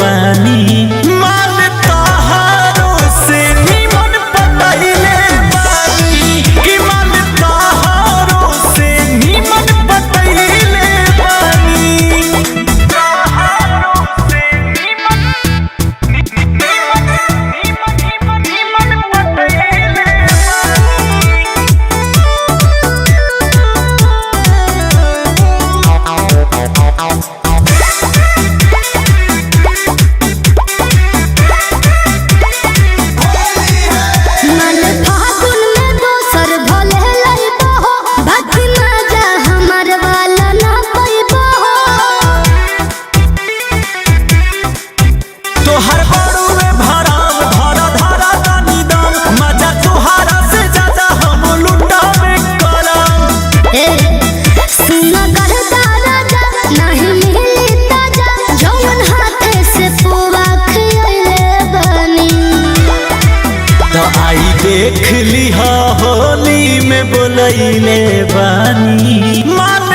बानी माल तहारो से निमन पटैले बानी कि माल तहारो से निमन पटैले बानी तहारो से निमन पटैले तोहर बड़ुए भराम धरा धरा दानी दाम मजा तुहारा से ज्यादा हम लुटावे करम सुना करता राजा नहीं मिली ताजा जौन हाथे से पूरा खियले बनी तो आई देख ली होली में बोलैले बानी माल